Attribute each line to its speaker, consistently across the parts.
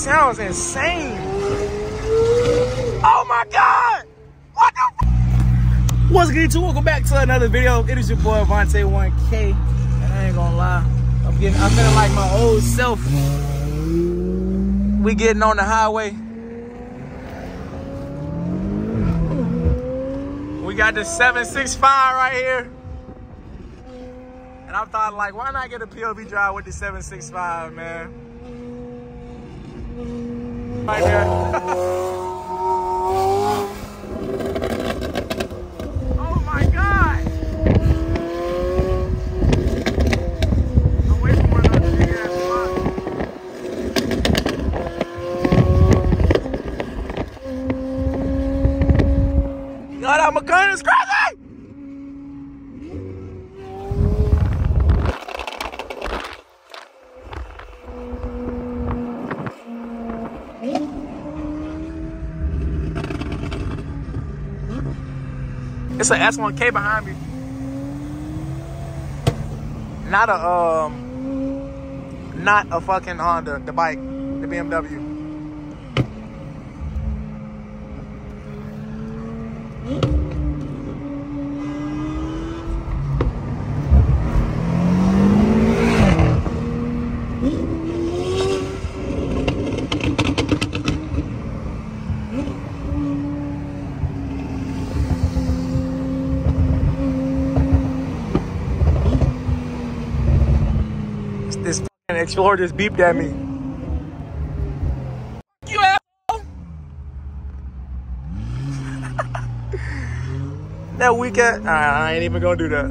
Speaker 1: sounds insane. Oh my God! What the f? What's good, YouTube? Welcome back to another video. It is your boy Vontae 1K. And I ain't gonna lie, I'm feeling like my old self. We getting on the highway. We got the 765 right here. And I thought, like, why not get a POV drive with the 765, man? Right there. Oh my God! I'm waiting for one of those big ass spots. You know that Mclaren is crazy! It's an S1K behind me. Not a fucking Honda, the bike, the BMW. This fucking Explorer just beeped at me. You asshole! That weak ass. I ain't even gonna do that.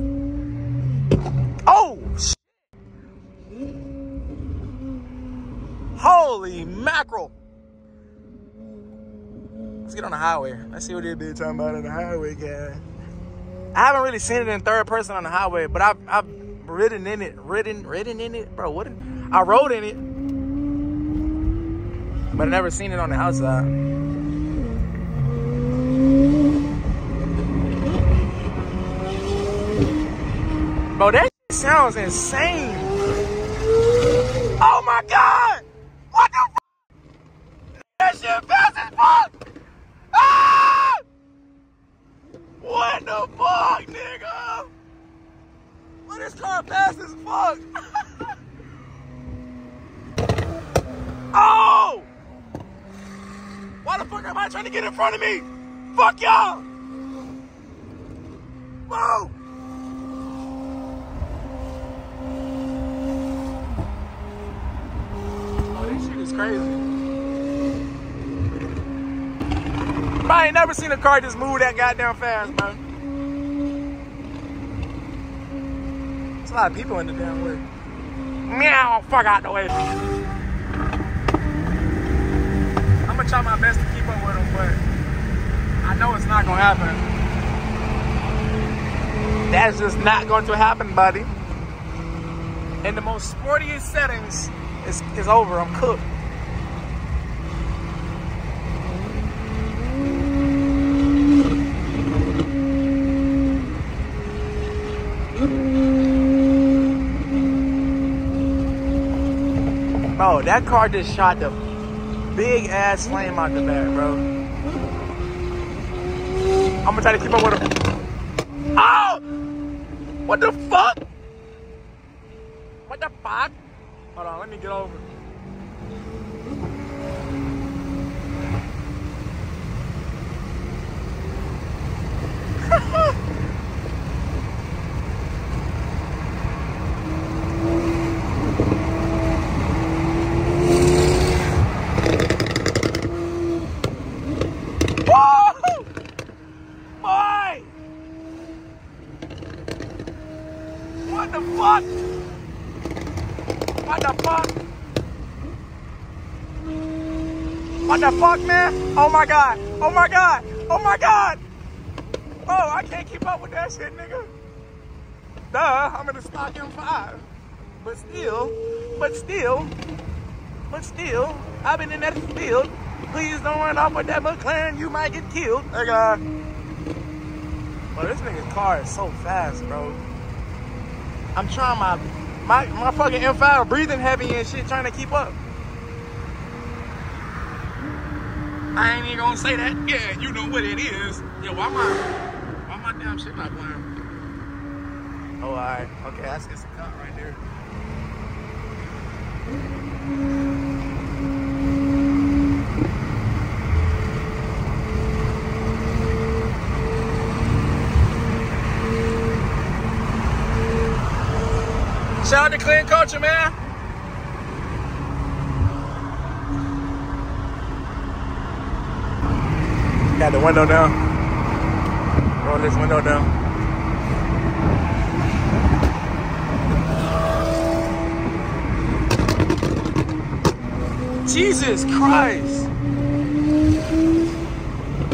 Speaker 1: Oh shit! Holy mackerel! Let's get on the highway. Let's see what they be talking about on the highway, guys. I haven't really seen it in third person on the highway, but I've ridden in it, bro. What? I rode in it, but I never seen it on the outside. Bro, that shit sounds insane. Oh my God! What the f? That shit fast as fuck! Ah! What the fuck, nigga? Well, this car fast as fuck. Oh! Why the fuck am I trying to get in front of me? Fuck y'all! Whoa! Oh, this shit is crazy. I ain't never seen a car just move that goddamn fast, man. There's a lot of people in the damn way. Meow, fuck out the way. I'm gonna try my best to keep up with them, but I know it's not gonna happen. That's just not going to happen, buddy. In the most sportiest settings, it's over. I'm cooked. Bro, that car just shot the big ass flame out the back, bro. I'm gonna try to keep up with him. Oh! What the fuck? What the fuck? Hold on, let me get over. What the fuck? What the fuck? What the fuck, man? Oh my God. Oh my God. Oh my God. Oh, I can't keep up with that shit, nigga. Duh, I'm in the stock M5. But still, I've been in that field. Please don't run off with that Mclaren, you might get killed. Bro, this nigga's car is so fast, bro. I'm trying my fucking M5 breathing heavy and shit, trying to keep up. I ain't even gonna say that. Yeah, you know what it is. Yeah, why my damn shit not playing? Oh, alright. Okay, that's a cut right there. Shout out to Clean Culture, man. Got the window down. Roll this window down. Jesus Christ.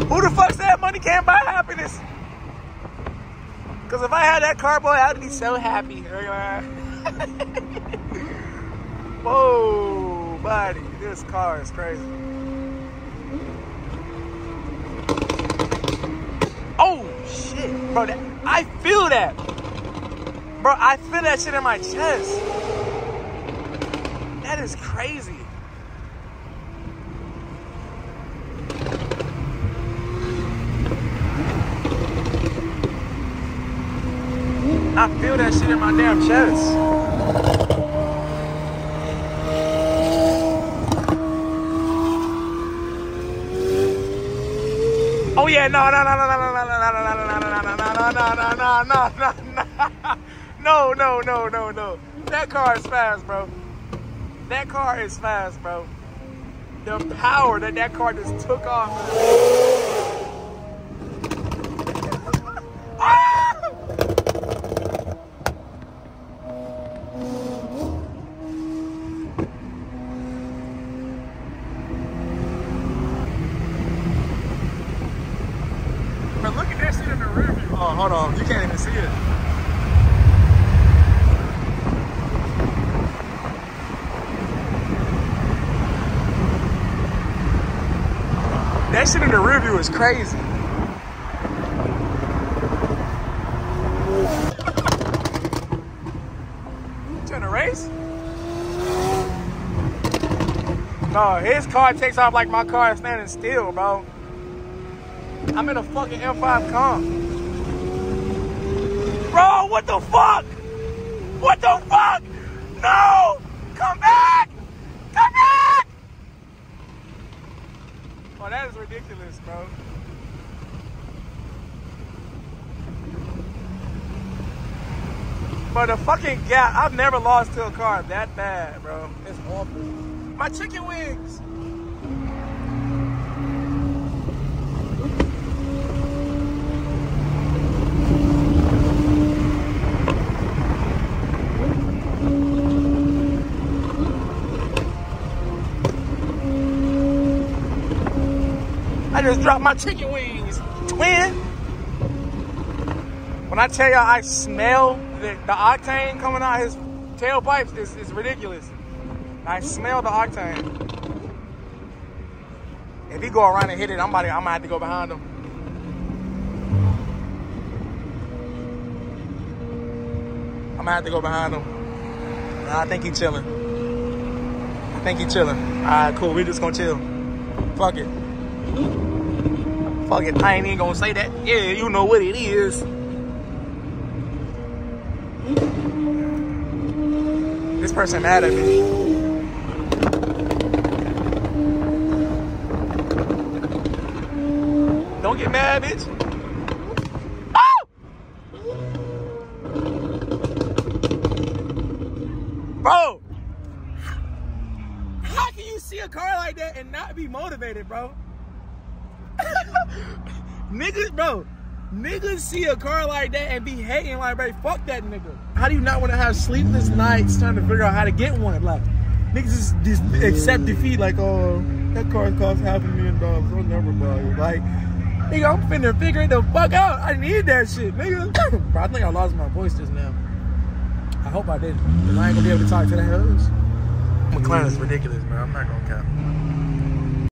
Speaker 1: Who the fuck said money can't buy happiness? Because if I had that car, boy, I'd be so happy. Whoa, buddy. This car is crazy. Oh, shit. Bro, I feel that. Bro, I feel that shit in my chest. That is crazy. I feel that shit in my damn chest. Oh yeah, no. That car is fast, bro. That car is fast, bro. The power that car just took off. But look at that shit in the rear view. Oh, hold on. You can't even see it. That shit in the rear view is crazy. Trying to race? No, his car takes off like my car is standing still, bro. I'm in a fucking M5 comp. Bro, what the fuck? What the fuck? No! Come back! Come back! Oh, that is ridiculous, bro. But the fucking gap, I've never lost to a car that bad, bro. It's awful. My chicken wings! I just dropped my chicken wings, twin. When I tell y'all I smell the octane coming out his tailpipes, it's ridiculous. I smell the octane. If he go around and hit it, I'm gonna have to go behind him. I'm gonna have to go behind him. Nah, I think he chilling. Alright, cool. We just gonna chill. Fuck it. Fuck it. I ain't even gonna say that. Yeah, you know what it is. This person mad at me. Don't get mad, bitch. Oh! Bro! How can you see a car like that and not be motivated, bro? Niggas see a car like that and be hating like, bro, fuck that nigga. How do you not want to have sleepless nights trying to figure out how to get one? Like, niggas just accept defeat like, oh, that car costs $500,000. I'll never buy it. Like, nigga, I'm finna figure it the fuck out. I need that shit, nigga. Bro, I think I lost my voice just now. I hope I didn't. I ain't gonna be able to talk to the hoes. Mclaren is ridiculous, man. I'm not gonna cap.